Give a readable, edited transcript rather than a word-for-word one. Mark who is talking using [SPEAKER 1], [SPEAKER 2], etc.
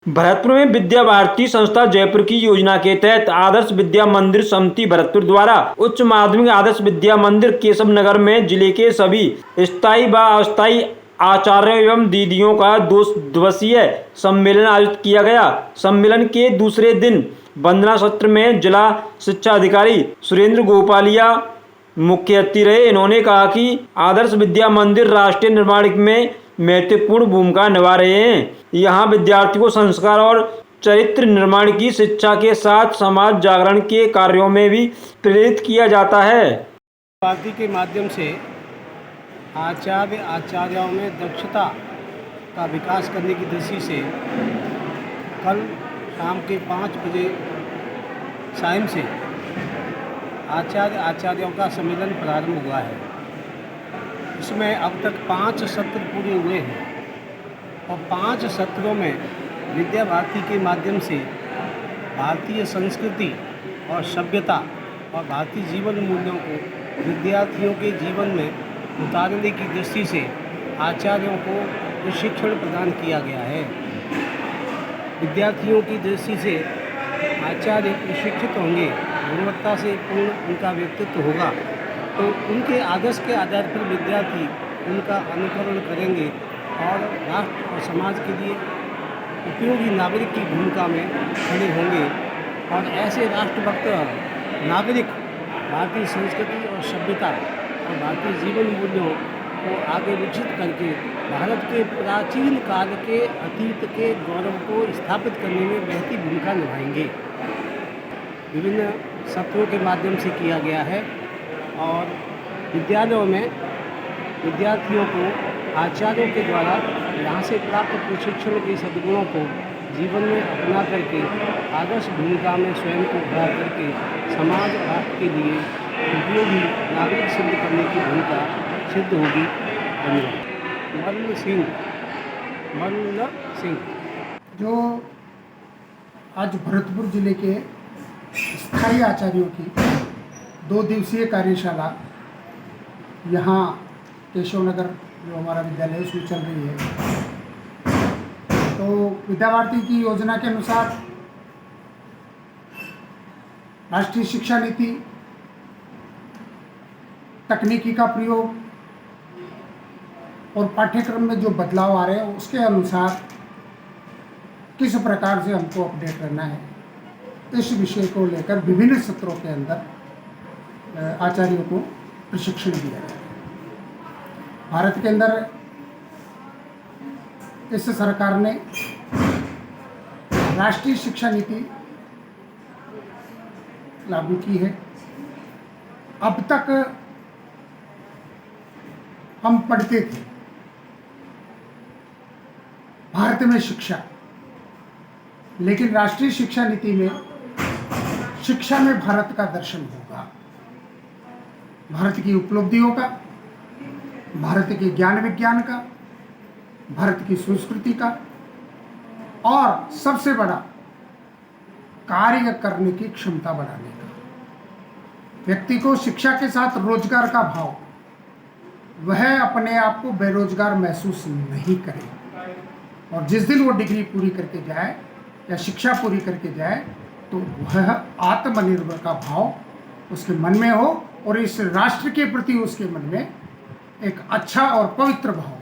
[SPEAKER 1] भरतपुर में विद्या भारती संस्था जयपुर की योजना के तहत आदर्श विद्या मंदिर समिति भरतपुर द्वारा उच्च माध्यमिक आदर्श विद्या मंदिर केशव नगर में जिले के सभी स्थायी व अस्थायी आचार्यों एवं दीदियों का 2 दिवसीय सम्मेलन आयोजित किया गया। सम्मेलन के दूसरे दिन वंदना सत्र में जिला शिक्षा अधिकारी सुरेंद्र गोपालिया मुख्य अतिथि रहे। इन्होंने कहा कि आदर्श विद्या मंदिर राष्ट्रीय निर्माण में महत्वपूर्ण भूमिका निभा रहे हैं। यहाँ विद्यार्थियों को संस्कार और चरित्र निर्माण की शिक्षा के साथ समाज जागरण के कार्यों में भी प्रेरित किया जाता है।
[SPEAKER 2] पार्टी के माध्यम से आचार्यों में दक्षता का विकास करने की दृष्टि से कल शाम के 5 बजे सायं से आचार्यों का सम्मेलन प्रारंभ हुआ है। इसमें अब तक 5 सत्र पूरे हुए हैं और 5 सत्रों में विद्या भारती के माध्यम से भारतीय संस्कृति और सभ्यता और भारतीय जीवन मूल्यों को विद्यार्थियों के जीवन में उतारने की दृष्टि से आचार्यों को प्रशिक्षण प्रदान किया गया है। विद्यार्थियों की दृष्टि से आचार्य प्रशिक्षित होंगे, गुणवत्ता से पूर्ण उनका व्यक्तित्व होगा, तो उनके आदर्श के आधार पर विद्यार्थी उनका अनुकरण करेंगे और राष्ट्र और समाज के लिए उपयोगी नागरिक की भूमिका में खड़े होंगे और ऐसे राष्ट्रभक्त नागरिक भारतीय संस्कृति और सभ्यता और भारतीय जीवन मूल्यों को आगे विकसित करके भारत के प्राचीन काल के अतीत के गौरव को स्थापित करने में महती भूमिका निभाएंगे। विभिन्न सत्रों के माध्यम से किया गया है और विद्यालयों में विद्यार्थियों को आचार्यों के द्वारा यहाँ से प्राप्त प्रशिक्षण के सद्गुणों को जीवन में अपना करके आदर्श भूमिका में स्वयं को खड़ा करके समाज राष्ट्र के लिए उपयोगी नागरिक सिद्ध करने की भूमिका सिद्ध होगी। धन्यवाद। मल्ल सिंह
[SPEAKER 3] जो आज भरतपुर जिले के स्थायी आचार्यों की 2 दिवसीय कार्यशाला यहाँ केशव नगर जो हमारा विद्यालय है उसमें चल रही है। तो विद्या भारती की योजना के अनुसार राष्ट्रीय शिक्षा नीति, तकनीकी का प्रयोग और पाठ्यक्रम में जो बदलाव आ रहे हैं उसके अनुसार किस प्रकार से हमको अपडेट करना है, इस विषय को लेकर विभिन्न सत्रों के अंदर आचार्यों को प्रशिक्षण दिया गया। भारत के अंदर इस सरकार ने राष्ट्रीय शिक्षा नीति लागू की है। अब तक हम पढ़ते थे भारत में शिक्षा, लेकिन राष्ट्रीय शिक्षा नीति में शिक्षा में भारत का दर्शन होगा, भारत की उपलब्धियों का, भारत के ज्ञान विज्ञान का, भारत की संस्कृति का और सबसे बड़ा कार्य करने की क्षमता बढ़ाने का। व्यक्ति को शिक्षा के साथ रोजगार का भाव, वह अपने आप को बेरोजगार महसूस नहीं करे और जिस दिन वो डिग्री पूरी करके जाए या शिक्षा पूरी करके जाए तो वह आत्मनिर्भर का भाव उसके मन में हो और इस राष्ट्र के प्रति उसके मन में एक अच्छा और पवित्र भाव